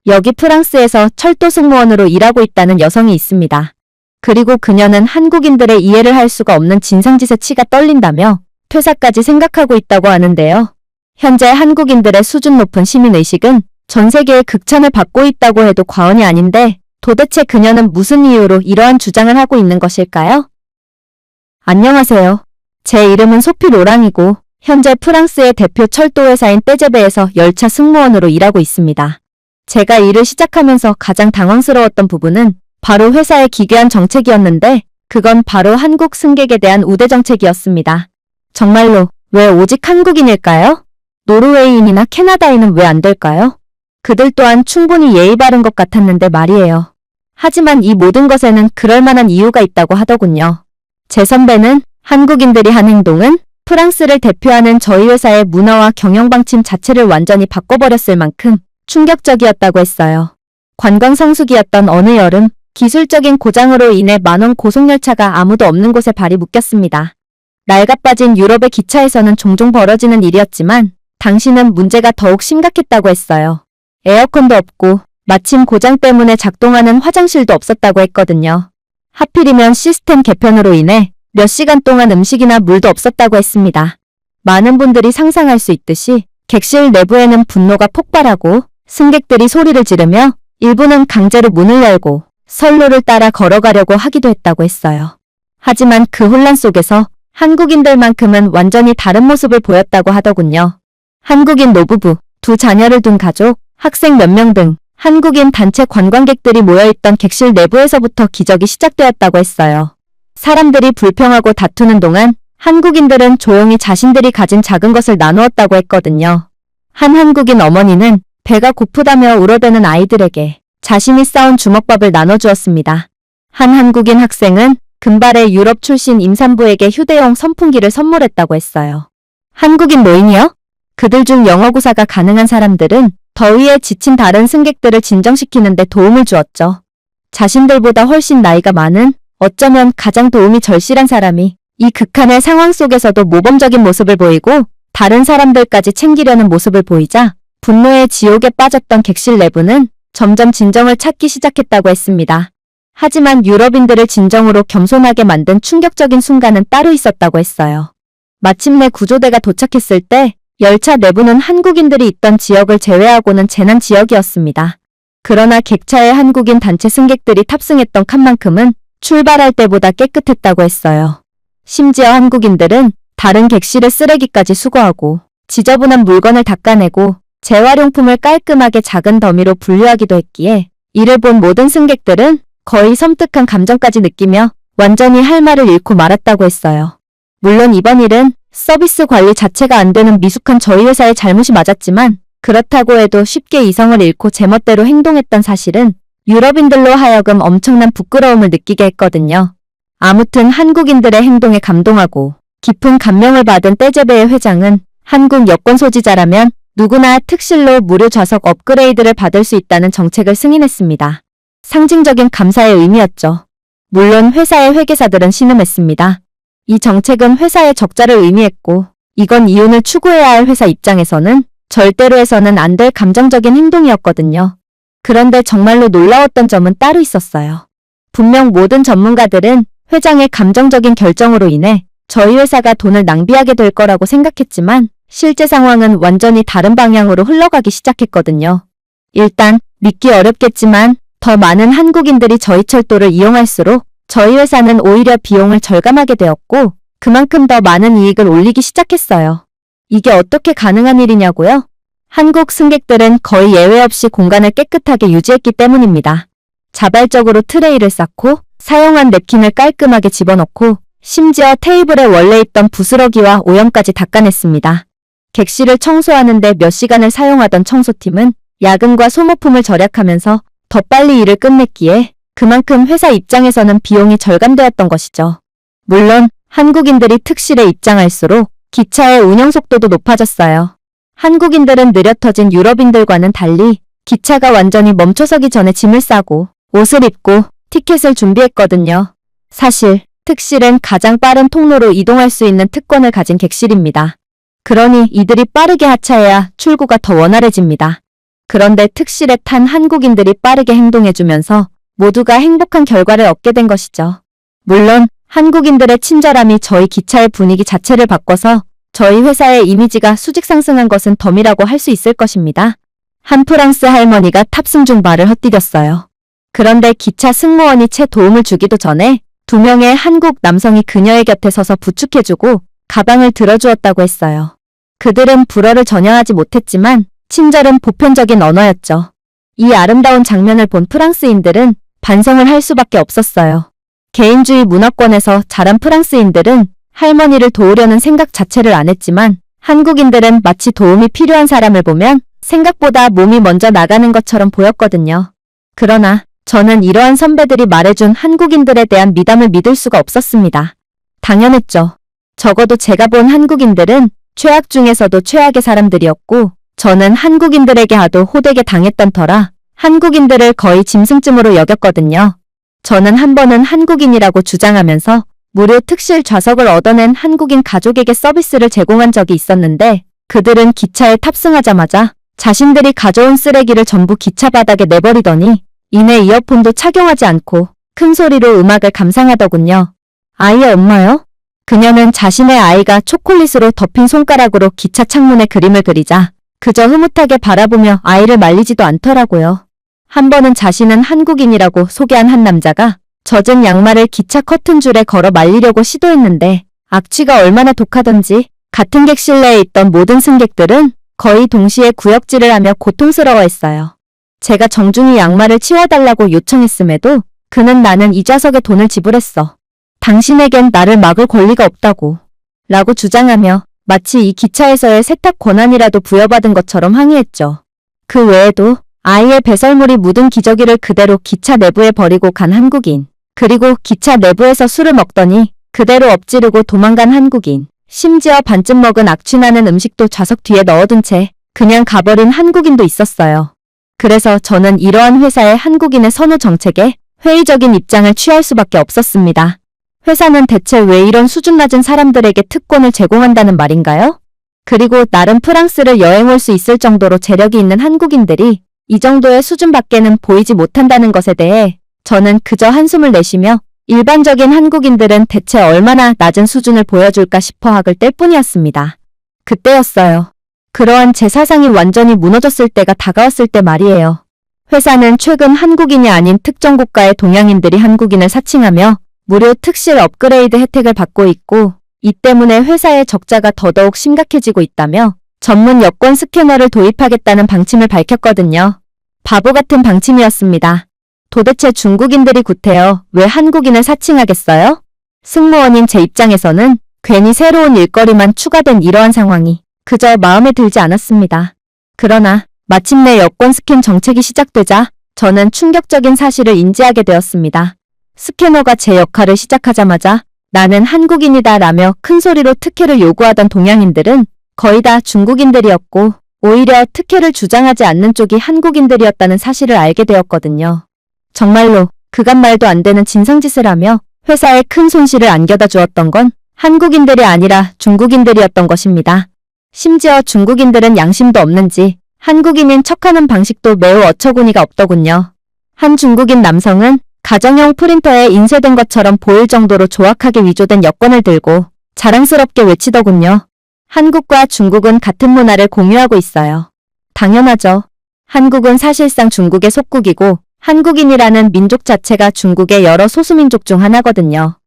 여기 프랑스에서 철도 승무원으로 일하고 있다는 여성이 있습니다. 그리고 그녀는 한국인들의 이해를 할 수가 없는 진상짓에 치가 떨린다며 퇴사까지 생각하고 있다고 하는데요. 현재 한국인들의 수준 높은 시민의식은 전 세계의 극찬을 받고 있다고 해도 과언이 아닌데 도대체 그녀는 무슨 이유로 이러한 주장을 하고 있는 것일까요? 안녕하세요. 제 이름은 소피 로랑이고 현재 프랑스의 대표 철도회사인 떼제베에서 열차 승무원으로 일하고 있습니다. 제가 일을 시작하면서 가장 당황스러웠던 부분은 바로 회사의 기괴한 정책이었는데 그건 바로 한국 승객에 대한 우대 정책이었습니다. 정말로 왜 오직 한국인일까요? 노르웨이인이나 캐나다인은 왜 안 될까요? 그들 또한 충분히 예의 바른 것 같았는데 말이에요. 하지만 이 모든 것에는 그럴 만한 이유가 있다고 하더군요. 제 선배는 한국인들이 한 행동은 프랑스를 대표하는 저희 회사의 문화와 경영 방침 자체를 완전히 바꿔버렸을 만큼 충격적이었다고 했어요. 관광 성수기였던 어느 여름, 기술적인 고장으로 인해 만원 고속열차가 아무도 없는 곳에 발이 묶였습니다. 낡아빠진 유럽의 기차에서는 종종 벌어지는 일이었지만 당시는 문제가 더욱 심각했다고 했어요. 에어컨도 없고 마침 고장 때문에 작동하는 화장실도 없었다고 했거든요. 하필이면 시스템 개편으로 인해 몇 시간 동안 음식이나 물도 없었다고 했습니다. 많은 분들이 상상할 수 있듯이 객실 내부에는 분노가 폭발하고 승객들이 소리를 지르며 일부는 강제로 문을 열고 선로를 따라 걸어가려고 하기도 했다고 했어요. 하지만 그 혼란 속에서 한국인들만큼은 완전히 다른 모습을 보였다고 하더군요. 한국인 노부부, 2 자녀를 둔 가족, 학생 몇 명 등 한국인 단체 관광객들이 모여있던 객실 내부에서부터 기적이 시작되었다고 했어요. 사람들이 불평하고 다투는 동안 한국인들은 조용히 자신들이 가진 작은 것을 나누었다고 했거든요. 한 한국인 어머니는 배가 고프다며 울어대는 아이들에게 자신이 싸온 주먹밥을 나눠주었습니다. 한 한국인 학생은 금발의 유럽 출신 임산부에게 휴대용 선풍기를 선물했다고 했어요. 한국인 노인이요? 그들 중 영어 구사가 가능한 사람들은 더위에 지친 다른 승객들을 진정시키는 데 도움을 주었죠. 자신들보다 훨씬 나이가 많은 어쩌면 가장 도움이 절실한 사람이 이 극한의 상황 속에서도 모범적인 모습을 보이고 다른 사람들까지 챙기려는 모습을 보이자 분노의 지옥에 빠졌던 객실 내부는 점점 진정을 찾기 시작했다고 했습니다. 하지만 유럽인들을 진정으로 겸손하게 만든 충격적인 순간은 따로 있었다고 했어요. 마침내 구조대가 도착했을 때 열차 내부는 한국인들이 있던 지역을 제외하고는 재난 지역이었습니다. 그러나 객차에 한국인 단체 승객들이 탑승했던 칸만큼은 출발할 때보다 깨끗했다고 했어요. 심지어 한국인들은 다른 객실의 쓰레기까지 수거하고 지저분한 물건을 닦아내고 재활용품을 깔끔하게 작은 더미로 분류하기도 했기에 이를 본 모든 승객들은 거의 섬뜩한 감정까지 느끼며 완전히 할 말을 잃고 말았다고 했어요. 물론 이번 일은 서비스 관리 자체가 안 되는 미숙한 저희 회사의 잘못이 맞았지만 그렇다고 해도 쉽게 이성을 잃고 제멋대로 행동했던 사실은 유럽인들로 하여금 엄청난 부끄러움을 느끼게 했거든요. 아무튼 한국인들의 행동에 감동하고 깊은 감명을 받은 떼제베의 회장은 한국 여권 소지자라면 누구나 특실로 무료 좌석 업그레이드를 받을 수 있다는 정책을 승인했습니다. 상징적인 감사의 의미였죠. 물론 회사의 회계사들은 신음했습니다. 이 정책은 회사의 적자를 의미했고 이건 이윤을 추구해야 할 회사 입장에서는 절대로 해서는 안 될 감정적인 행동이었거든요. 그런데 정말로 놀라웠던 점은 따로 있었어요. 분명 모든 전문가들은 회장의 감정적인 결정으로 인해 저희 회사가 돈을 낭비하게 될 거라고 생각했지만 실제 상황은 완전히 다른 방향으로 흘러가기 시작했거든요. 일단 믿기 어렵겠지만 더 많은 한국인들이 저희 철도를 이용할수록 저희 회사는 오히려 비용을 절감하게 되었고 그만큼 더 많은 이익을 올리기 시작했어요. 이게 어떻게 가능한 일이냐고요? 한국 승객들은 거의 예외 없이 공간을 깨끗하게 유지했기 때문입니다. 자발적으로 트레이를 쌓고 사용한 냅킨을 깔끔하게 집어넣고 심지어 테이블에 원래 있던 부스러기와 오염까지 닦아냈습니다. 객실을 청소하는데 몇 시간을 사용하던 청소팀은 야근과 소모품을 절약하면서 더 빨리 일을 끝냈기에 그만큼 회사 입장에서는 비용이 절감되었던 것이죠. 물론 한국인들이 특실에 입장할수록 기차의 운영 속도도 높아졌어요. 한국인들은 느려 터진 유럽인들과는 달리 기차가 완전히 멈춰서기 전에 짐을 싸고 옷을 입고 티켓을 준비했거든요. 사실 특실은 가장 빠른 통로로 이동할 수 있는 특권을 가진 객실입니다. 그러니 이들이 빠르게 하차해야 출구가 더 원활해집니다. 그런데 특실에 탄 한국인들이 빠르게 행동해주면서 모두가 행복한 결과를 얻게 된 것이죠. 물론 한국인들의 친절함이 저희 기차의 분위기 자체를 바꿔서 저희 회사의 이미지가 수직 상승한 것은 덤이라고 할 수 있을 것입니다. 한 프랑스 할머니가 탑승 중 말을 헛디뎠어요. 그런데 기차 승무원이 채 도움을 주기도 전에 2명의 한국 남성이 그녀의 곁에 서서 부축해주고 가방을 들어주었다고 했어요. 그들은 불어를 전혀 하지 못했지만 친절은 보편적인 언어였죠. 이 아름다운 장면을 본 프랑스인들은 반성을 할 수밖에 없었어요. 개인주의 문화권에서 자란 프랑스인들은 할머니를 도우려는 생각 자체를 안 했지만 한국인들은 마치 도움이 필요한 사람을 보면 생각보다 몸이 먼저 나가는 것처럼 보였거든요. 그러나 저는 이러한 선배들이 말해준 한국인들에 대한 미담을 믿을 수가 없었습니다. 당연했죠. 적어도 제가 본 한국인들은 최악 중에서도 최악의 사람들이었고 저는 한국인들에게 하도 호되게 당했던 터라 한국인들을 거의 짐승쯤으로 여겼거든요. 저는 한 번은 한국인이라고 주장하면서 무료 특실 좌석을 얻어낸 한국인 가족에게 서비스를 제공한 적이 있었는데 그들은 기차에 탑승하자마자 자신들이 가져온 쓰레기를 전부 기차 바닥에 내버리더니 이내 이어폰도 착용하지 않고 큰 소리로 음악을 감상하더군요. 아이의 엄마요? 그녀는 자신의 아이가 초콜릿으로 덮인 손가락으로 기차 창문에 그림을 그리자 그저 흐뭇하게 바라보며 아이를 말리지도 않더라고요. 한 번은 자신은 한국인이라고 소개한 한 남자가 젖은 양말을 기차 커튼줄에 걸어 말리려고 시도했는데 악취가 얼마나 독하던지 같은 객실내에 있던 모든 승객들은 거의 동시에 구역질을 하며 고통스러워했어요. 제가 정중히 양말을 치워달라고 요청했음에도 그는 나는 이 좌석에 돈을 지불했어. 당신에겐 나를 막을 권리가 없다고 라고 주장하며 마치 이 기차에서의 세탁 권한이라도 부여받은 것처럼 항의했죠. 그 외에도 아이의 배설물이 묻은 기저귀를 그대로 기차 내부에 버리고 간 한국인, 그리고 기차 내부에서 술을 먹더니 그대로 엎지르고 도망간 한국인, 심지어 반쯤 먹은 악취나는 음식도 좌석 뒤에 넣어둔 채 그냥 가버린 한국인도 있었어요. 그래서 저는 이러한 회사의 한국인의 선호 정책에 회의적인 입장을 취할 수밖에 없었습니다. 회사는 대체 왜 이런 수준 낮은 사람들에게 특권을 제공한다는 말인가요? 그리고 나름 프랑스를 여행 올 수 있을 정도로 재력이 있는 한국인들이 이 정도의 수준밖에는 보이지 못한다는 것에 대해 저는 그저 한숨을 내쉬며 일반적인 한국인들은 대체 얼마나 낮은 수준을 보여줄까 싶어 학을 뗄 뿐이었습니다. 그때였어요. 그러한 제 사상이 완전히 무너졌을 때가 다가왔을 때 말이에요. 회사는 최근 한국인이 아닌 특정 국가의 동양인들이 한국인을 사칭하며 무료 특실 업그레이드 혜택을 받고 있고 이 때문에 회사의 적자가 더더욱 심각해지고 있다며 전문 여권 스캐너를 도입하겠다는 방침을 밝혔거든요. 바보 같은 방침이었습니다. 도대체 중국인들이 구태여 왜 한국인을 사칭하겠어요? 승무원인 제 입장에서는 괜히 새로운 일거리만 추가된 이러한 상황이 그저 마음에 들지 않았습니다. 그러나 마침내 여권 스캔 정책이 시작되자 저는 충격적인 사실을 인지하게 되었습니다. 스캐너가 제 역할을 시작하자마자 나는 한국인이다 라며 큰 소리로 특혜를 요구하던 동양인들은 거의 다 중국인들이었고 오히려 특혜를 주장하지 않는 쪽이 한국인들이었다는 사실을 알게 되었거든요. 정말로 그간 말도 안 되는 진상짓을 하며 회사에 큰 손실을 안겨다 주었던 건 한국인들이 아니라 중국인들이었던 것입니다. 심지어 중국인들은 양심도 없는지 한국인인 척하는 방식도 매우 어처구니가 없더군요. 한 중국인 남성은 가정용 프린터에 인쇄된 것처럼 보일 정도로 조악하게 위조된 여권을 들고 자랑스럽게 외치더군요. 한국과 중국은 같은 문화를 공유하고 있어요. 당연하죠. 한국은 사실상 중국의 속국이고 한국인이라는 민족 자체가 중국의 여러 소수민족 중 하나거든요.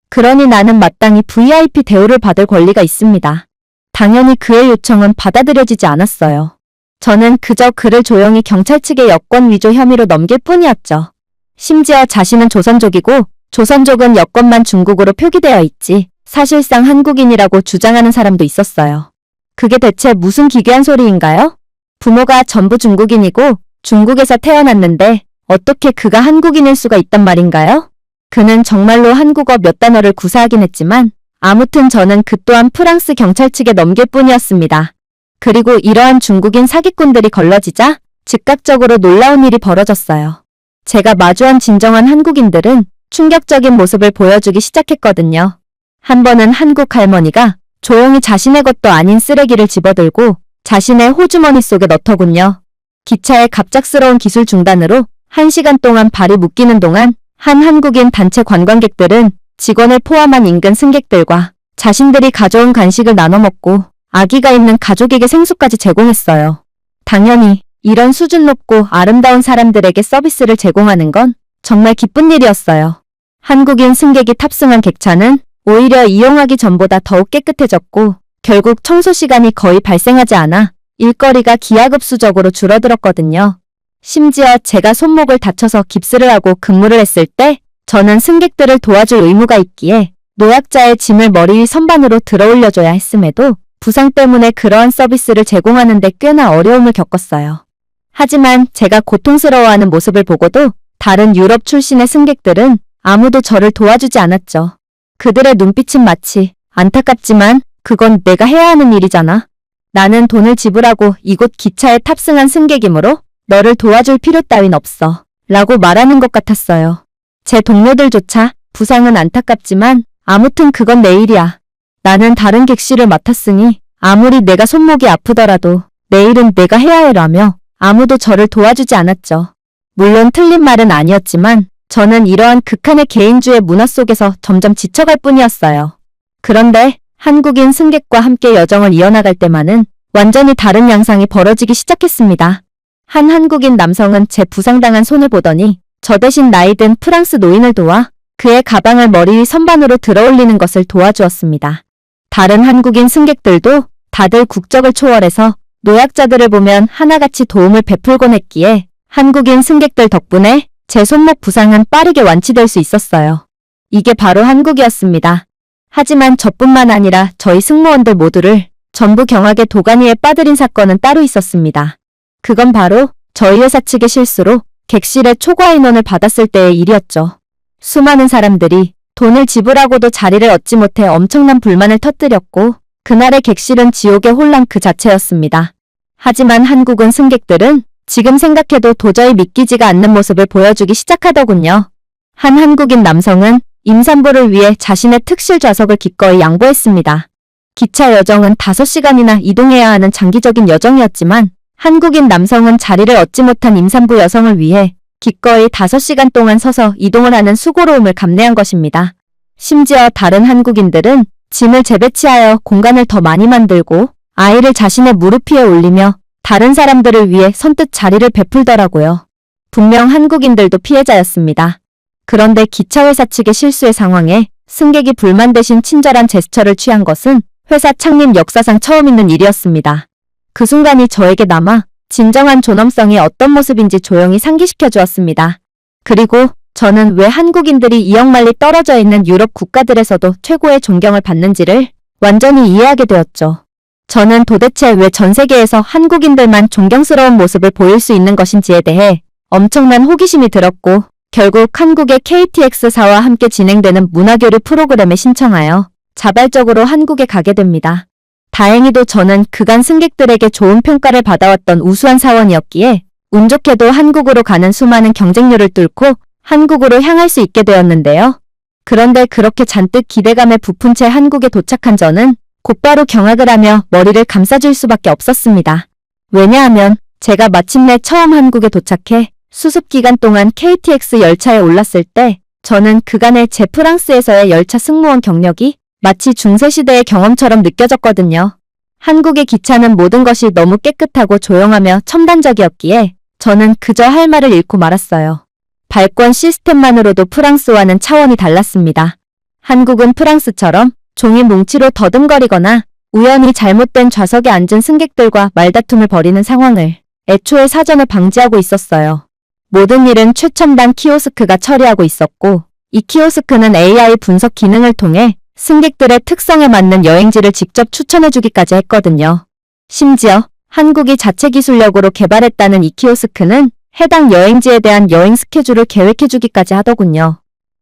그러니 나는 마땅히 VIP 대우를 받을 권리가 있습니다. 당연히 그의 요청은 받아들여지지 않았어요. 저는 그저 그를 조용히 경찰 측의 여권 위조 혐의로 넘길 뿐이었죠. 심지어 자신은 조선족이고 조선족은 여권만 중국으로 표기되어 있지 사실상 한국인이라고 주장하는 사람도 있었어요. 그게 대체 무슨 기괴한 소리인가요? 부모가 전부 중국인이고 중국에서 태어났는데 어떻게 그가 한국인일 수가 있단 말인가요? 그는 정말로 한국어 몇 단어를 구사하긴 했지만 아무튼 저는 그 또한 프랑스 경찰 측에 넘길 뿐이었습니다. 그리고 이러한 중국인 사기꾼들이 걸러지자 즉각적으로 놀라운 일이 벌어졌어요. 제가 마주한 진정한 한국인들은 충격적인 모습을 보여주기 시작했거든요. 한 번은 한국 할머니가 조용히 자신의 것도 아닌 쓰레기를 집어들고 자신의 호주머니 속에 넣더군요. 기차의 갑작스러운 기술 중단으로 1시간 동안 발이 묶이는 동안 한 한국인 단체 관광객들은 직원을 포함한 인근 승객들과 자신들이 가져온 간식을 나눠 먹고 아기가 있는 가족에게 생수까지 제공했어요. 당연히 이런 수준 높고 아름다운 사람들에게 서비스를 제공하는 건 정말 기쁜 일이었어요. 한국인 승객이 탑승한 객차는 오히려 이용하기 전보다 더욱 깨끗해졌고 결국 청소 시간이 거의 발생하지 않아 일거리가 기하급수적으로 줄어들었거든요. 심지어 제가 손목을 다쳐서 깁스를 하고 근무를 했을 때 저는 승객들을 도와줄 의무가 있기에 노약자의 짐을 머리 위 선반으로 들어 올려줘야 했음에도 부상 때문에 그러한 서비스를 제공하는 데 꽤나 어려움을 겪었어요. 하지만 제가 고통스러워하는 모습을 보고도 다른 유럽 출신의 승객들은 아무도 저를 도와주지 않았죠. 그들의 눈빛은 마치 안타깝지만 그건 내가 해야 하는 일이잖아. 나는 돈을 지불하고 이곳 기차에 탑승한 승객이므로 너를 도와줄 필요 따윈 없어. 라고 말하는 것 같았어요. 제 동료들조차 부상은 안타깝지만 아무튼 그건 내 일이야. 나는 다른 객실을 맡았으니 아무리 내가 손목이 아프더라도 내 일은 내가 해야 해라며 아무도 저를 도와주지 않았죠. 물론 틀린 말은 아니었지만 저는 이러한 극한의 개인주의 문화 속에서 점점 지쳐갈 뿐이었어요. 그런데 한국인 승객과 함께 여정을 이어나갈 때만은 완전히 다른 양상이 벌어지기 시작했습니다. 한 한국인 남성은 제 부상당한 손을 보더니 저 대신 나이든 프랑스 노인을 도와 그의 가방을 머리 위 선반으로 들어올리는 것을 도와주었습니다. 다른 한국인 승객들도 다들 국적을 초월해서 노약자들을 보면 하나같이 도움을 베풀곤 했기에 한국인 승객들 덕분에 제 손목 부상은 빠르게 완치될 수 있었어요. 이게 바로 한국이었습니다. 하지만 저뿐만 아니라 저희 승무원들 모두를 전부 경악의 도가니에 빠뜨린 사건은 따로 있었습니다. 그건 바로 저희 회사 측의 실수로 객실에 초과 인원을 받았을 때의 일이었죠. 수많은 사람들이 돈을 지불하고도 자리를 얻지 못해 엄청난 불만을 터뜨렸고 그날의 객실은 지옥의 혼란 그 자체였습니다. 하지만 한국은 승객들은 지금 생각해도 도저히 믿기지가 않는 모습을 보여주기 시작하더군요. 한 한국인 남성은 임산부를 위해 자신의 특실 좌석을 기꺼이 양보했습니다. 기차 여정은 5시간이나 이동해야 하는 장기적인 여정이었지만 한국인 남성은 자리를 얻지 못한 임산부 여성을 위해 기꺼이 5시간 동안 서서 이동을 하는 수고로움을 감내한 것입니다. 심지어 다른 한국인들은 짐을 재배치하여 공간을 더 많이 만들고 아이를 자신의 무릎 위에 올리며 다른 사람들을 위해 선뜻 자리를 베풀더라고요. 분명 한국인들도 피해자였습니다. 그런데 기차회사 측의 실수의 상황에 승객이 불만 대신 친절한 제스처를 취한 것은 회사 창립 역사상 처음 있는 일이었습니다. 그 순간이 저에게 남아 진정한 존엄성이 어떤 모습인지 조용히 상기시켜 주었습니다. 그리고 저는 왜 한국인들이 이역만리 떨어져 있는 유럽 국가들에서도 최고의 존경을 받는지를 완전히 이해하게 되었죠. 저는 도대체 왜 전 세계에서 한국인들만 존경스러운 모습을 보일 수 있는 것인지에 대해 엄청난 호기심이 들었고 결국 한국의 KTX사와 함께 진행되는 문화교류 프로그램에 신청하여 자발적으로 한국에 가게 됩니다. 다행히도 저는 그간 승객들에게 좋은 평가를 받아왔던 우수한 사원이었기에 운 좋게도 한국으로 가는 수많은 경쟁률을 뚫고 한국으로 향할 수 있게 되었는데요. 그런데 그렇게 잔뜩 기대감에 부푼 채 한국에 도착한 저는 곧바로 경악을 하며 머리를 감싸줄 수밖에 없었습니다. 왜냐하면 제가 마침내 처음 한국에 도착해 수습기간 동안 KTX 열차에 올랐을 때 저는 그간의 제 프랑스에서의 열차 승무원 경력이 마치 중세시대의 경험처럼 느껴졌거든요. 한국의 기차는 모든 것이 너무 깨끗하고 조용하며 첨단적이었기에 저는 그저 할 말을 잃고 말았어요. 발권 시스템만으로도 프랑스와는 차원이 달랐습니다. 한국은 프랑스처럼 종이 뭉치로 더듬거리거나 우연히 잘못된 좌석에 앉은 승객들과 말다툼을 벌이는 상황을 애초에 사전에 방지하고 있었어요. 모든 일은 최첨단 키오스크가 처리하고 있었고 이 키오스크는 AI 분석 기능을 통해 승객들의 특성에 맞는 여행지를 직접 추천해주기까지 했거든요. 심지어 한국이 자체 기술력으로 개발했다는 이 키오스크는 해당 여행지에 대한 여행 스케줄을 계획해주기까지 하더군요.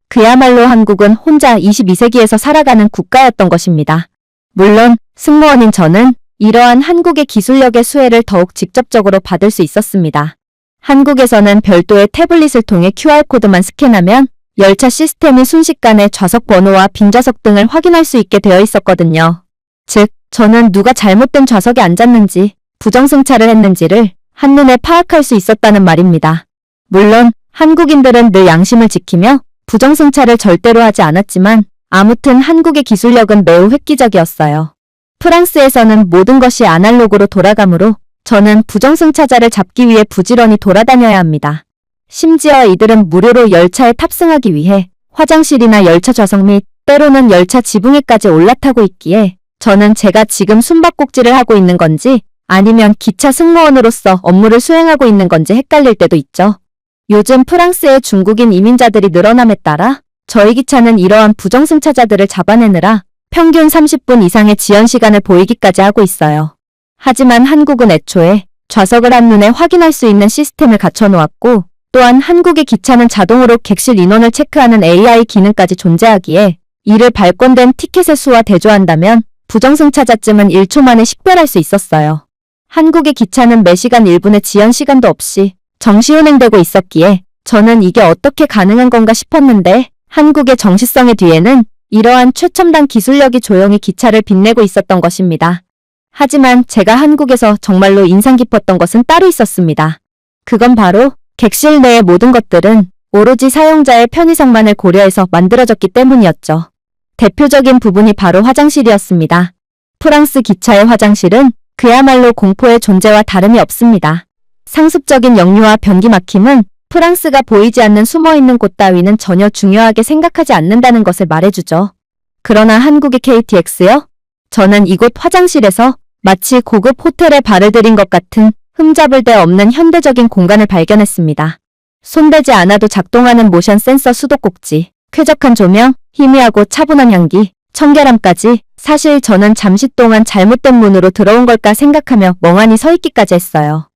그야말로 한국은 혼자 22세기에서 살아가는 국가였던 것입니다. 물론 승무원인 저는 이러한 한국의 기술력의 수혜를 더욱 직접적으로 받을 수 있었습니다. 한국에서는 별도의 태블릿을 통해 QR코드만 스캔하면 열차 시스템이 순식간에 좌석 번호와 빈좌석 등을 확인할 수 있게 되어 있었거든요. 즉, 저는 누가 잘못된 좌석에 앉았는지, 부정승차를 했는지를 한눈에 파악할 수 있었다는 말입니다. 물론 한국인들은 늘 양심을 지키며 부정승차를 절대로 하지 않았지만 아무튼 한국의 기술력은 매우 획기적이었어요. 프랑스에서는 모든 것이 아날로그로 돌아가므로 저는 부정승차자를 잡기 위해 부지런히 돌아다녀야 합니다. 심지어 이들은 무료로 열차에 탑승하기 위해 화장실이나 열차 좌석 및 때로는 열차 지붕에까지 올라타고 있기에 저는 제가 지금 숨바꼭질을 하고 있는 건지 아니면 기차 승무원으로서 업무를 수행하고 있는 건지 헷갈릴 때도 있죠. 요즘 프랑스의 중국인 이민자들이 늘어남에 따라 저희 기차는 이러한 부정승차자들을 잡아내느라 평균 30분 이상의 지연 시간을 보이기까지 하고 있어요. 하지만 한국은 애초에 좌석을 한눈에 확인할 수 있는 시스템을 갖춰놓았고 또한 한국의 기차는 자동으로 객실 인원을 체크하는 AI 기능까지 존재하기에 이를 발권된 티켓의 수와 대조한다면 부정승차자쯤은 1초 만에 식별할 수 있었어요. 한국의 기차는 매시간 1분의 지연 시간도 없이 정시 운행되고 있었기에 저는 이게 어떻게 가능한 건가 싶었는데 한국의 정시성의 뒤에는 이러한 최첨단 기술력이 조용히 기차를 빛내고 있었던 것입니다. 하지만 제가 한국에서 정말로 인상 깊었던 것은 따로 있었습니다. 그건 바로 객실 내의 모든 것들은 오로지 사용자의 편의성만을 고려해서 만들어졌기 때문이었죠. 대표적인 부분이 바로 화장실이었습니다. 프랑스 기차의 화장실은 그야말로 공포의 존재와 다름이 없습니다. 상습적인 역류와 변기 막힘은 프랑스가 보이지 않는 숨어있는 곳 따위는 전혀 중요하게 생각하지 않는다는 것을 말해주죠. 그러나 한국의 KTX요? 저는 이곳 화장실에서 마치 고급 호텔에 발을 들인 것 같은 흠잡을 데 없는 현대적인 공간을 발견했습니다. 손대지 않아도 작동하는 모션 센서 수도꼭지, 쾌적한 조명, 희미하고 차분한 향기, 청결함까지 사실 저는 잠시 동안 잘못된 문으로 들어온 걸까 생각하며 멍하니 서 있기까지 했어요.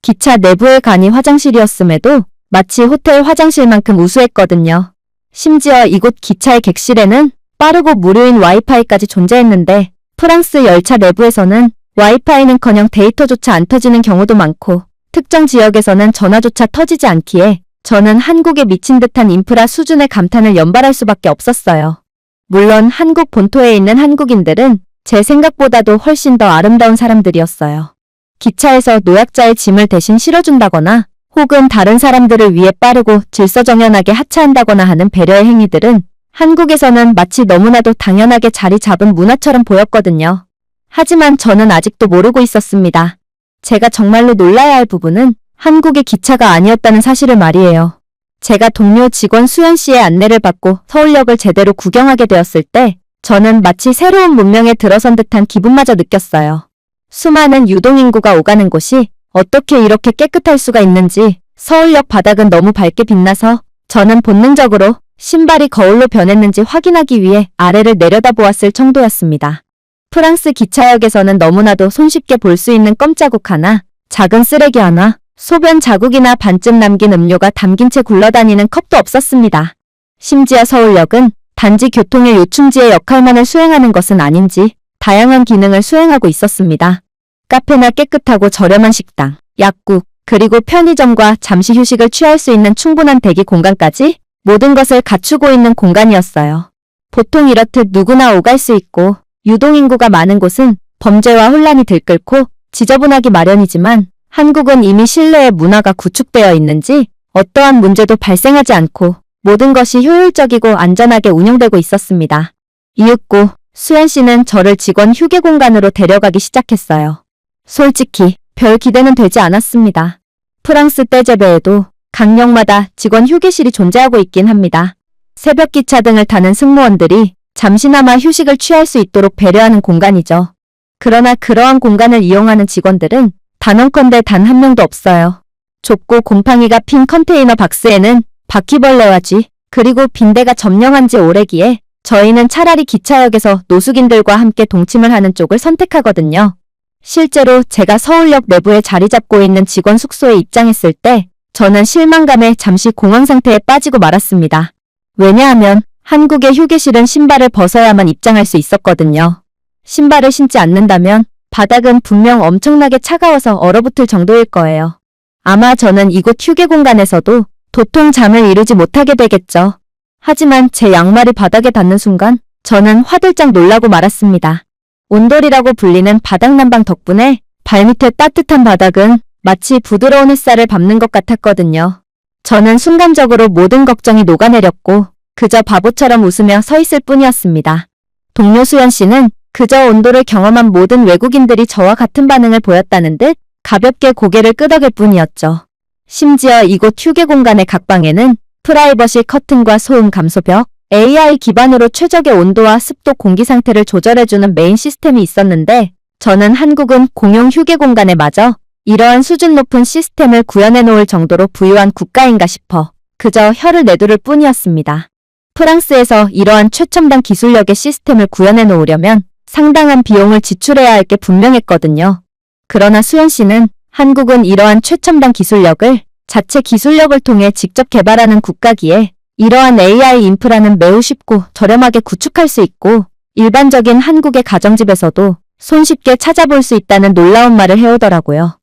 기차 내부의 간이 화장실이었음에도 마치 호텔 화장실만큼 우수했거든요. 심지어 이곳 기차의 객실에는 빠르고 무료인 와이파이까지 존재했는데 프랑스 열차 내부에서는 와이파이는커녕 데이터조차 안 터지는 경우도 많고 특정 지역에서는 전화조차 터지지 않기에 저는 한국에 미친 듯한 인프라 수준의 감탄을 연발할 수밖에 없었어요. 물론 한국 본토에 있는 한국인들은 제 생각보다도 훨씬 더 아름다운 사람들이었어요. 기차에서 노약자의 짐을 대신 실어준다거나 혹은 다른 사람들을 위해 빠르고 질서정연하게 하차한다거나 하는 배려의 행위들은 한국에서는 마치 너무나도 당연하게 자리 잡은 문화처럼 보였거든요. 하지만 저는 아직도 모르고 있었습니다. 제가 정말로 놀라야 할 부분은 한국의 기차가 아니었다는 사실을 말이에요. 제가 동료 직원 수연 씨의 안내를 받고 서울역을 제대로 구경하게 되었을 때 저는 마치 새로운 문명에 들어선 듯한 기분마저 느꼈어요. 수많은 유동인구가 오가는 곳이 어떻게 이렇게 깨끗할 수가 있는지 서울역 바닥은 너무 밝게 빛나서 저는 본능적으로 신발이 거울로 변했는지 확인하기 위해 아래를 내려다보았을 정도였습니다. 프랑스 기차역에서는 너무나도 손쉽게 볼 수 있는 껌자국 하나, 작은 쓰레기 하나, 소변 자국이나 반쯤 남긴 음료가 담긴 채 굴러다니는 컵도 없었습니다. 심지어 서울역은 단지 교통의 요충지의 역할만을 수행하는 것은 아닌지 다양한 기능을 수행하고 있었습니다. 카페나 깨끗하고 저렴한 식당, 약국, 그리고 편의점과 잠시 휴식을 취할 수 있는 충분한 대기 공간까지 모든 것을 갖추고 있는 공간이었어요. 보통 이렇듯 누구나 오갈 수 있고 유동인구가 많은 곳은 범죄와 혼란이 들끓고 지저분하기 마련이지만 한국은 이미 실내의 문화가 구축되어 있는지 어떠한 문제도 발생하지 않고 모든 것이 효율적이고 안전하게 운영되고 있었습니다. 이윽고 수연 씨는 저를 직원 휴게 공간으로 데려가기 시작했어요. 솔직히 별 기대는 되지 않았습니다. 프랑스 떼제베에도 강역마다 직원 휴게실이 존재하고 있긴 합니다. 새벽 기차 등을 타는 승무원들이 잠시나마 휴식을 취할 수 있도록 배려하는 공간이죠. 그러나 그러한 공간을 이용하는 직원들은 단언컨대 단 한 명도 없어요. 좁고 곰팡이가 핀 컨테이너 박스에는 바퀴벌레와 쥐, 그리고 빈대가 점령한 지 오래기에 저희는 차라리 기차역에서 노숙인들과 함께 동침을 하는 쪽을 선택하거든요. 실제로 제가 서울역 내부에 자리 잡고 있는 직원 숙소에 입장했을 때 저는 실망감에 잠시 공황 상태에 빠지고 말았습니다. 왜냐하면 한국의 휴게실은 신발을 벗어야만 입장할 수 있었거든요. 신발을 신지 않는다면 바닥은 분명 엄청나게 차가워서 얼어붙을 정도일 거예요. 아마 저는 이곳 휴게 공간에서도 도통 잠을 이루지 못하게 되겠죠. 하지만 제 양말이 바닥에 닿는 순간 저는 화들짝 놀라고 말았습니다. 온돌이라고 불리는 바닥난방 덕분에 발밑의 따뜻한 바닥은 마치 부드러운 햇살을 밟는 것 같았거든요. 저는 순간적으로 모든 걱정이 녹아내렸고 그저 바보처럼 웃으며 서 있을 뿐이었습니다. 동료 수연 씨는 그저 온도를 경험한 모든 외국인들이 저와 같은 반응을 보였다는 듯 가볍게 고개를 끄덕일 뿐이었죠. 심지어 이곳 휴게 공간의 각 방에는 프라이버시 커튼과 소음 감소벽, AI 기반으로 최적의 온도와 습도 공기 상태를 조절해주는 메인 시스템이 있었는데 저는 한국은 공용 휴게 공간에 마저 이러한 수준 높은 시스템을 구현해 놓을 정도로 부유한 국가인가 싶어 그저 혀를 내두를 뿐이었습니다. 프랑스에서 이러한 최첨단 기술력의 시스템을 구현해 놓으려면 상당한 비용을 지출해야 할 게 분명했거든요. 그러나 수연 씨는 한국은 이러한 최첨단 기술력을 자체 기술력을 통해 직접 개발하는 국가기에 이러한 AI 인프라는 매우 쉽고 저렴하게 구축할 수 있고 일반적인 한국의 가정집에서도 손쉽게 찾아볼 수 있다는 놀라운 말을 해오더라고요.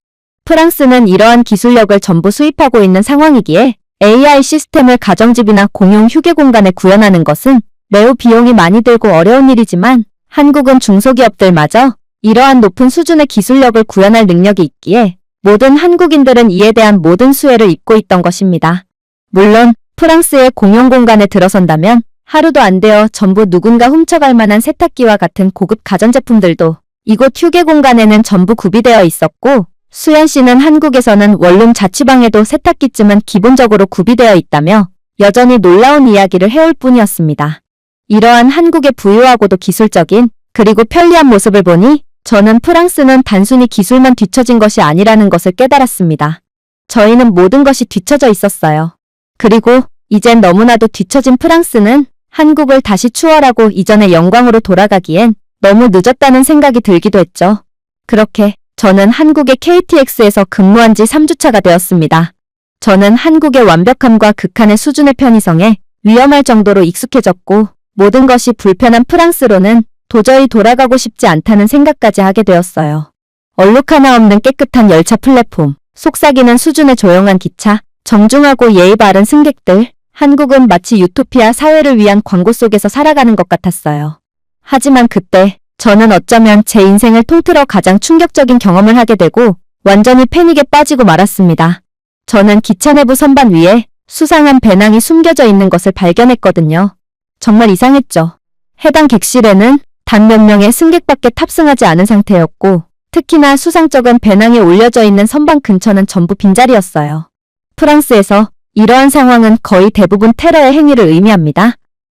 프랑스는 이러한 기술력을 전부 수입하고 있는 상황이기에 AI 시스템을 가정집이나 공용 휴게 공간에 구현하는 것은 매우 비용이 많이 들고 어려운 일이지만 한국은 중소기업들마저 이러한 높은 수준의 기술력을 구현할 능력이 있기에 모든 한국인들은 이에 대한 모든 수혜를 입고 있던 것입니다. 물론 프랑스의 공용 공간에 들어선다면 하루도 안 되어 전부 누군가 훔쳐갈 만한 세탁기와 같은 고급 가전제품들도 이곳 휴게 공간에는 전부 구비되어 있었고 수연 씨는 한국에서는 원룸 자취방에도 세탁기쯤은 기본적으로 구비되어 있다며 여전히 놀라운 이야기를 해올 뿐이었습니다. 이러한 한국의 부유하고도 기술적인 그리고 편리한 모습을 보니 저는 프랑스는 단순히 기술만 뒤처진 것이 아니라는 것을 깨달았습니다. 저희는 모든 것이 뒤처져 있었어요. 그리고 이젠 너무나도 뒤처진 프랑스는 한국을 다시 추월하고 이전의 영광으로 돌아가기엔 너무 늦었다는 생각이 들기도 했죠. 그렇게 저는 한국의 KTX에서 근무한 지 3주차가 되었습니다. 저는 한국의 완벽함과 극한의 수준의 편의성에 위험할 정도로 익숙해졌고 모든 것이 불편한 프랑스로는 도저히 돌아가고 싶지 않다는 생각까지 하게 되었어요. 얼룩 하나 없는 깨끗한 열차 플랫폼, 속삭이는 수준의 조용한 기차, 정중하고 예의 바른 승객들, 한국은 마치 유토피아 사회를 위한 광고 속에서 살아가는 것 같았어요. 하지만 그때 저는 어쩌면 제 인생을 통틀어 가장 충격적인 경험을 하게 되고 완전히 패닉에 빠지고 말았습니다. 저는 기차 내부 선반 위에 수상한 배낭이 숨겨져 있는 것을 발견했거든요. 정말 이상했죠. 해당 객실에는 단 몇 명의 승객밖에 탑승하지 않은 상태였고 특히나 수상쩍은 배낭이 올려져 있는 선반 근처는 전부 빈자리였어요. 프랑스에서 이러한 상황은 거의 대부분 테러의 행위를 의미합니다.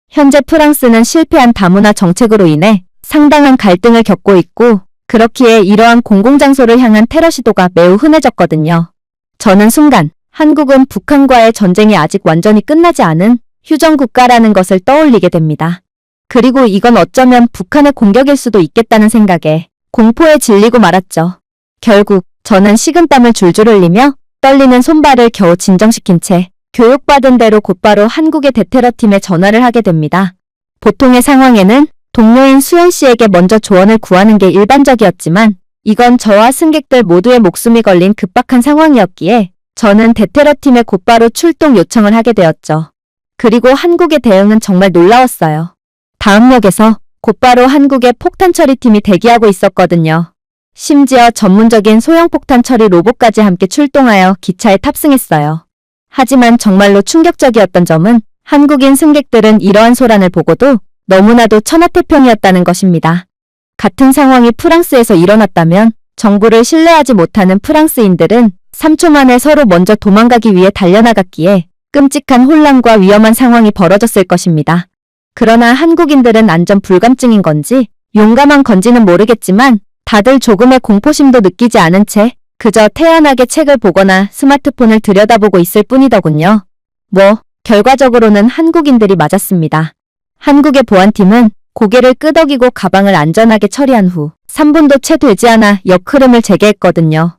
현재 프랑스는 실패한 다문화 정책으로 인해 상당한 갈등을 겪고 있고 그렇기에 이러한 공공장소를 향한 테러 시도가 매우 흔해졌거든요. 저는 순간 한국은 북한과의 전쟁이 아직 완전히 끝나지 않은 휴전국가라는 것을 떠올리게 됩니다. 그리고 이건 어쩌면 북한의 공격일 수도 있겠다는 생각에 공포에 질리고 말았죠. 결국 저는 식은땀을 줄줄 흘리며 떨리는 손발을 겨우 진정시킨 채 교육받은 대로 곧바로 한국의 대테러팀에 전화를 하게 됩니다. 보통의 상황에는 동료인 수연 씨에게 먼저 조언을 구하는 게 일반적이었지만 이건 저와 승객들 모두의 목숨이 걸린 급박한 상황이었기에 저는 대테러팀에 곧바로 출동 요청을 하게 되었죠. 그리고 한국의 대응은 정말 놀라웠어요. 다음 역에서 곧바로 한국의 폭탄 처리팀이 대기하고 있었거든요. 심지어 전문적인 소형 폭탄 처리 로봇까지 함께 출동하여 기차에 탑승했어요. 하지만 정말로 충격적이었던 점은 한국인 승객들은 이러한 소란을 보고도 너무나도 천하태평이었다는 것입니다. 같은 상황이 프랑스에서 일어났다면 정부를 신뢰하지 못하는 프랑스인들은 3초 만에 서로 먼저 도망가기 위해 달려나갔기에 끔찍한 혼란과 위험한 상황이 벌어졌을 것입니다. 그러나 한국인들은 안전 불감증인 건지 용감한 건지는 모르겠지만 다들 조금의 공포심도 느끼지 않은 채 그저 태연하게 책을 보거나 스마트폰을 들여다보고 있을 뿐이더군요. 결과적으로는 한국인들이 맞았습니다. 한국의 보안팀은 고개를 끄덕이고 가방을 안전하게 처리한 후 3분도 채 되지 않아 역 흐름을 재개했거든요.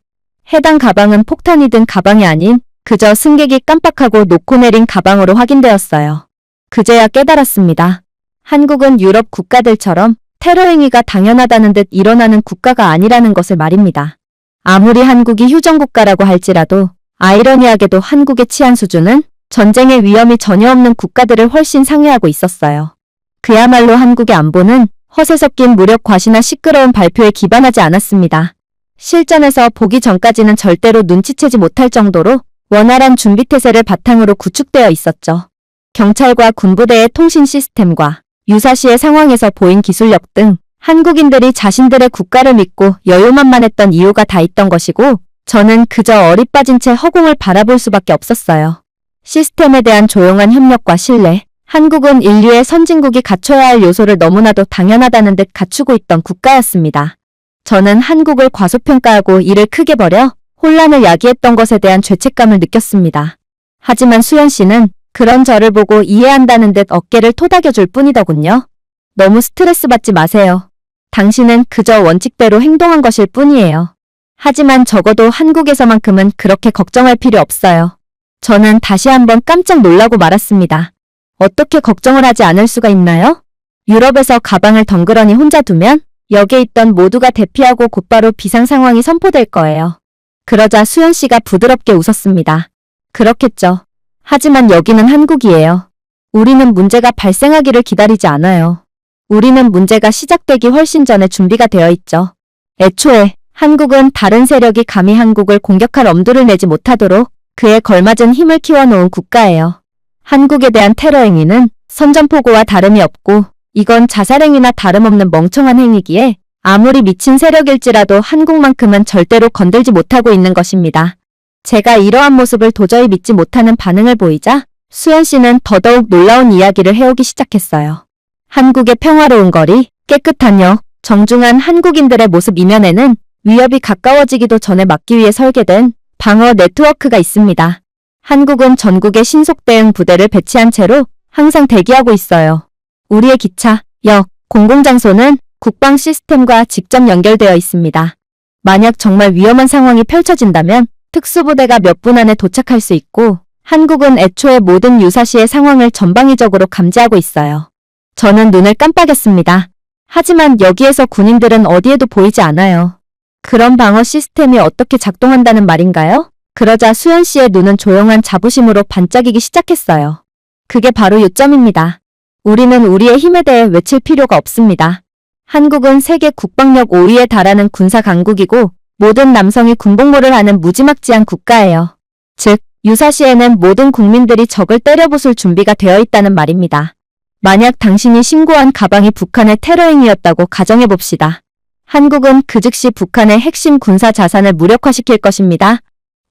해당 가방은 폭탄이 든 가방이 아닌 그저 승객이 깜빡하고 놓고 내린 가방으로 확인되었어요. 그제야 깨달았습니다. 한국은 유럽 국가들처럼 테러 행위가 당연하다는 듯 일어나는 국가가 아니라는 것을 말입니다. 아무리 한국이 휴전국가라고 할지라도 아이러니하게도 한국의 치안 수준은 전쟁의 위험이 전혀 없는 국가들을 훨씬 상회하고 있었어요. 그야말로 한국의 안보는 허세 섞인 무력 과시나 시끄러운 발표에 기반하지 않았습니다. 실전에서 보기 전까지는 절대로 눈치채지 못할 정도로 원활한 준비태세를 바탕으로 구축되어 있었죠. 경찰과 군부대의 통신 시스템과 유사시의 상황에서 보인 기술력 등 한국인들이 자신들의 국가를 믿고 여유만만했던 이유가 다 있던 것이고 저는 그저 어리빠진 채 허공을 바라볼 수밖에 없었어요. 시스템에 대한 조용한 협력과 신뢰, 한국은 인류의 선진국이 갖춰야 할 요소를 너무나도 당연하다는 듯 갖추고 있던 국가였습니다. 저는 한국을 과소평가하고 이를 크게 버려 혼란을 야기했던 것에 대한 죄책감을 느꼈습니다. 하지만 수연 씨는 그런 저를 보고 이해한다는 듯 어깨를 토닥여줄 뿐이더군요. 너무 스트레스 받지 마세요. 당신은 그저 원칙대로 행동한 것일 뿐이에요. 하지만 적어도 한국에서만큼은 그렇게 걱정할 필요 없어요. 저는 다시 한번 깜짝 놀라고 말았습니다. 어떻게 걱정을 하지 않을 수가 있나요? 유럽에서 가방을 덩그러니 혼자 두면 역에 있던 모두가 대피하고 곧바로 비상 상황이 선포될 거예요. 그러자 수연 씨가 부드럽게 웃었습니다. 그렇겠죠. 하지만 여기는 한국이에요. 우리는 문제가 발생하기를 기다리지 않아요. 우리는 문제가 시작되기 훨씬 전에 준비가 되어 있죠. 애초에 한국은 다른 세력이 감히 한국을 공격할 엄두를 내지 못하도록 그에 걸맞은 힘을 키워놓은 국가예요. 한국에 대한 테러 행위는 선전포고와 다름이 없고 이건 자살행위나 다름없는 멍청한 행위기에 아무리 미친 세력일지라도 한국만큼은 절대로 건들지 못하고 있는 것입니다. 제가 이러한 모습을 도저히 믿지 못하는 반응을 보이자 수연 씨는 더더욱 놀라운 이야기를 해오기 시작했어요. 한국의 평화로운 거리, 깨끗한 역, 정중한 한국인들의 모습 이면에는 위협이 가까워지기도 전에 막기 위해 설계된 방어 네트워크가 있습니다. 한국은 전국에 신속 대응 부대를 배치한 채로 항상 대기하고 있어요. 우리의 기차, 역, 공공장소는 국방 시스템과 직접 연결되어 있습니다. 만약 정말 위험한 상황이 펼쳐진다면 특수부대가 몇 분 안에 도착할 수 있고 한국은 애초에 모든 유사시의 상황을 전방위적으로 감지하고 있어요. 저는 눈을 깜빡였습니다. 하지만 여기에서 군인들은 어디에도 보이지 않아요. 그런 방어 시스템이 어떻게 작동한다는 말인가요? 그러자 수연 씨의 눈은 조용한 자부심으로 반짝이기 시작했어요. 그게 바로 요점입니다. 우리는 우리의 힘에 대해 외칠 필요가 없습니다. 한국은 세계 국방력 5위에 달하는 군사 강국이고 모든 남성이 군복무를 하는 무지막지한 국가예요. 즉, 유사시에는 모든 국민들이 적을 때려부술 준비가 되어 있다는 말입니다. 만약 당신이 신고한 가방이 북한의 테러 행위였다고 가정해봅시다. 한국은 그 즉시 북한의 핵심 군사 자산을 무력화시킬 것입니다.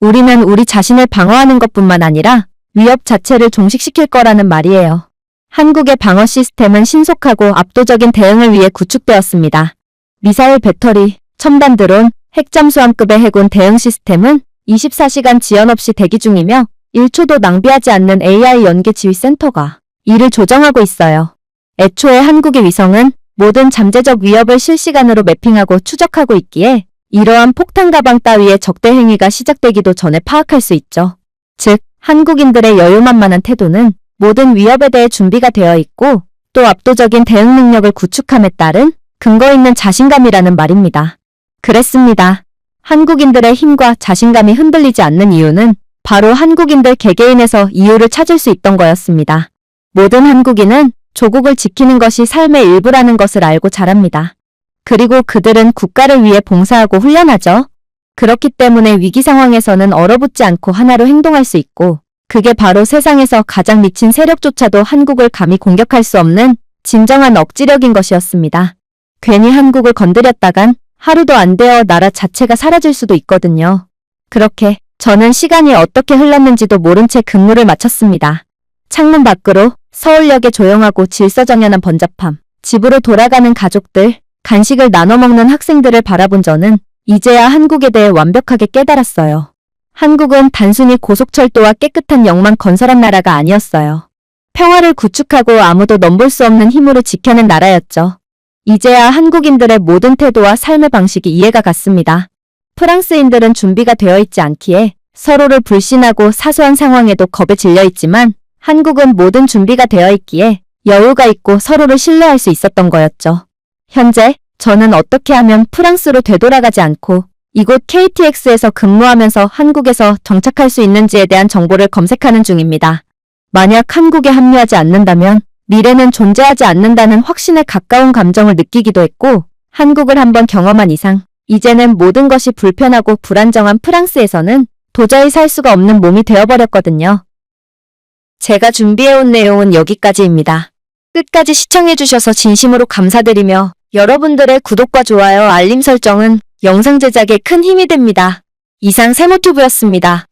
우리는 우리 자신을 방어하는 것뿐만 아니라 위협 자체를 종식시킬 거라는 말이에요. 한국의 방어 시스템은 신속하고 압도적인 대응을 위해 구축되었습니다. 미사일 배터리, 첨단 드론, 핵잠수함급의 해군 대응 시스템은 24시간 지연 없이 대기 중이며 1초도 낭비하지 않는 AI 연계 지휘센터가 이를 조정하고 있어요. 애초에 한국의 위성은 모든 잠재적 위협을 실시간으로 매핑하고 추적하고 있기에 이러한 폭탄 가방 따위의 적대 행위가 시작되기도 전에 파악할 수 있죠. 즉, 한국인들의 여유만만한 태도는 모든 위협에 대해 준비가 되어 있고 또 압도적인 대응 능력을 구축함에 따른 근거 있는 자신감이라는 말입니다. 그랬습니다. 한국인들의 힘과 자신감이 흔들리지 않는 이유는 바로 한국인들 개개인에서 이유를 찾을 수 있던 거였습니다. 모든 한국인은 조국을 지키는 것이 삶의 일부라는 것을 알고 자랍니다. 그리고 그들은 국가를 위해 봉사하고 훈련하죠. 그렇기 때문에 위기 상황에서는 얼어붙지 않고 하나로 행동할 수 있고 그게 바로 세상에서 가장 미친 세력조차도 한국을 감히 공격할 수 없는 진정한 억지력인 것이었습니다. 괜히 한국을 건드렸다간 하루도 안 되어 나라 자체가 사라질 수도 있거든요. 그렇게 저는 시간이 어떻게 흘렀는지도 모른 채 근무를 마쳤습니다. 창문 밖으로 서울역의 조용하고 질서정연한 번잡함, 집으로 돌아가는 가족들, 간식을 나눠 먹는 학생들을 바라본 저는 이제야 한국에 대해 완벽하게 깨달았어요. 한국은 단순히 고속철도와 깨끗한 역만 건설한 나라가 아니었어요. 평화를 구축하고 아무도 넘볼 수 없는 힘으로 지켜낸 나라였죠. 이제야 한국인들의 모든 태도와 삶의 방식이 이해가 갔습니다. 프랑스인들은 준비가 되어 있지 않기에 서로를 불신하고 사소한 상황에도 겁에 질려 있지만 한국은 모든 준비가 되어 있기에 여유가 있고 서로를 신뢰할 수 있었던 거였죠. 현재 저는 어떻게 하면 프랑스로 되돌아가지 않고 이곳 KTX에서 근무하면서 한국에서 정착할 수 있는지에 대한 정보를 검색하는 중입니다. 만약 한국에 합류하지 않는다면 미래는 존재하지 않는다는 확신에 가까운 감정을 느끼기도 했고 한국을 한번 경험한 이상 이제는 모든 것이 불편하고 불안정한 프랑스에서는 도저히 살 수가 없는 몸이 되어버렸거든요. 제가 준비해온 내용은 여기까지입니다. 끝까지 시청해주셔서 진심으로 감사드리며 여러분들의 구독과 좋아요, 알림 설정은 영상 제작에 큰 힘이 됩니다. 이상 세모튜브였습니다.